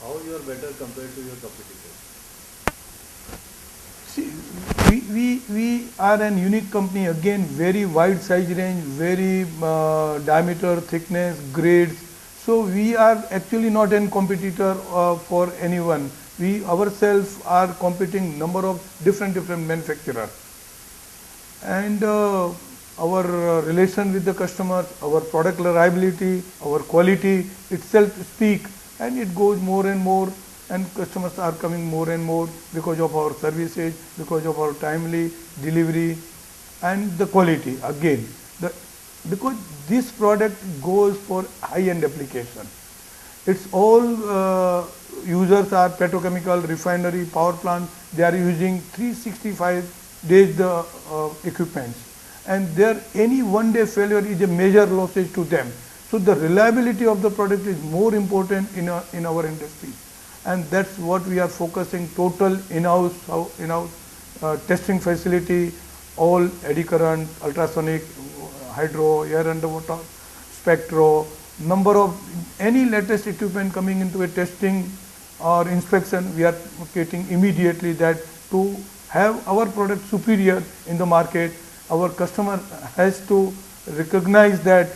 How you are better compared to your competitors? See, we are an unique company, again, very wide size range, very diameter, thickness, grades. So we are actually not a competitor for anyone. We ourselves are competing number of different manufacturers. And our relation with the customers, our product reliability, our quality itself speak, and it goes more and more, and customers are coming more and more because of our services, because of our timely delivery and the quality again. The, because this product goes for high-end application. It's all users are petrochemical, refinery, power plant. They are using 365 days the equipments, and there any one day failure is a major losses to them. So the reliability of the product is more important in our industry, and that's what we are focusing total in-house testing facility, all eddy current, ultrasonic, hydro, air underwater, spectro, number of any latest equipment coming into a testing or inspection, we are getting immediately that to have our product superior in the market. Our customer has to recognize that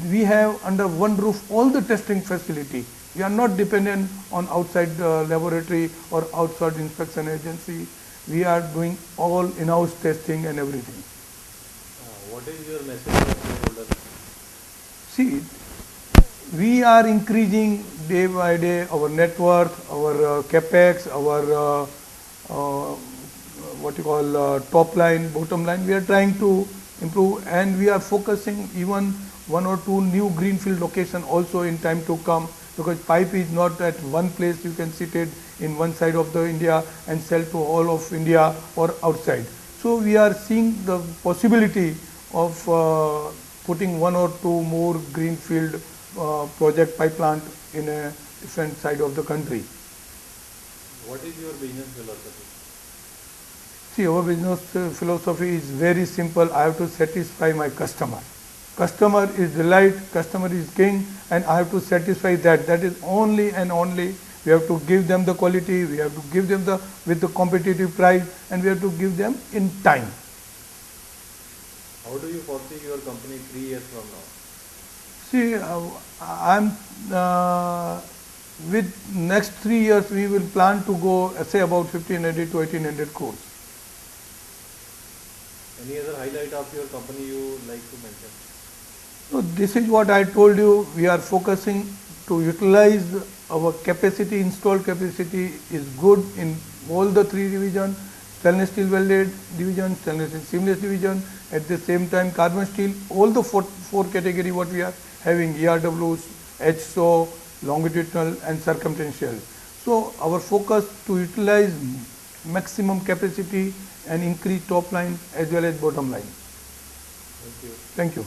we have under one roof all the testing facility. We are not dependent on outside laboratory or outside inspection agency. We are doing all in-house testing and everything. What is your message to shareholders? See, we are increasing day by day our net worth, our capex, our what you call top line, bottom line. We are trying to improve, and we are focusing even one or two new greenfield location also in time to come, because pipe is not at one place. You can sit it in one side of the India and sell to all of India or outside. So we are seeing the possibility of putting one or two more greenfield project pipe plant in a different side of the country. What is your business philosophy? See, our business philosophy is very simple. I have to satisfy my customer. Customer is delight, customer is king, and I have to satisfy that. That is only and only. We have to give them the quality, we have to give them with the competitive price, and we have to give them in time. How do you foresee your company 3 years from now? See, I'm with next 3 years we will plan to go say about 1500 to 1800 crores. Any other highlight of your company you like to mention? So this is what I told you. We are focusing to utilize our capacity, installed capacity is good in all the three divisions: stainless steel welded division, stainless steel seamless division, at the same time carbon steel, all the four category what we are having: ERWs, HSO, longitudinal and circumferential. So our focus to utilize maximum capacity and increase top line as well as bottom line. Thank you. Thank you.